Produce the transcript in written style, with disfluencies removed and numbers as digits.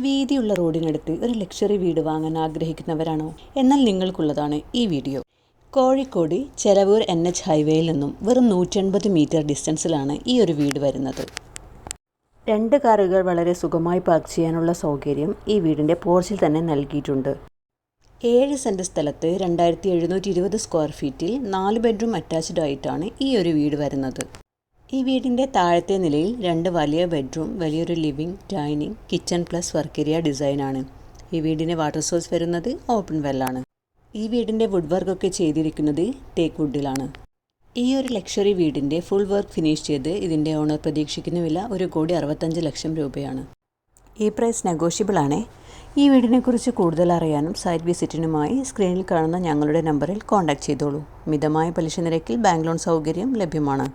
വീതിയുള്ള റോഡിനടുത്ത് ഒരു ലക്ഷറി വീട് വാങ്ങാൻ ആഗ്രഹിക്കുന്നവരാണോ? എന്നാൽ നിങ്ങൾക്കുള്ളതാണ് ഈ വീഡിയോ. കോഴിക്കോട് ചെലവൂർ NH ഹൈവേയിൽ നിന്നും വെറും 180 മീറ്റർ ഡിസ്റ്റൻസിലാണ് ഈ ഒരു വീട് വരുന്നത്. 2 കാറുകൾ വളരെ സുഖമായി പാർക്ക് ചെയ്യാനുള്ള സൗകര്യം ഈ വീടിൻ്റെ പോർച്ചിൽ തന്നെ നൽകിയിട്ടുണ്ട്. 7 സെൻറ് സ്ഥലത്ത് 2720 സ്ക്വയർ ഫീറ്റിൽ 4 ബെഡ്റൂം അറ്റാച്ച്ഡ് ആയിട്ടാണ് ഈ ഒരു വീട് വരുന്നത്. ഈ വീടിൻ്റെ താഴത്തെ നിലയിൽ 2 വലിയ ബെഡ്റൂം, വലിയൊരു living, dining, kitchen plus work area ഡിസൈനാണ്. ഈ വീടിൻ്റെ വാട്ടർ സോഴ്സ് വരുന്നത് ഓപ്പൺ വെല്ലാണ്. ഈ വീടിൻ്റെ വുഡ് വർക്കൊക്കെ ചെയ്തിരിക്കുന്നത് തേക്ക് വുഡിലാണ്. ഈ ഒരു ലക്ഷറി വീടിൻ്റെ ഫുൾ വർക്ക് ഫിനിഷ് ചെയ്ത് ഇതിൻ്റെ ഓണർ പ്രതീക്ഷിക്കുന്ന വില 1,65,00,000 രൂപയാണ്. ഈ പ്രൈസ് നെഗോഷ്യബിൾ ആണ്. ഈ വീടിനെക്കുറിച്ച് കൂടുതൽ അറിയാനും സൈറ്റ് വിസിറ്റിനുമായി സ്ക്രീനിൽ കാണുന്ന ഞങ്ങളുടെ നമ്പറിൽ കോൺടാക്റ്റ് ചെയ്തോളൂ. മിതമായ പലിശ നിരക്കിൽ ബാങ്ക് ലോൺ സൗകര്യം ലഭ്യമാണ്.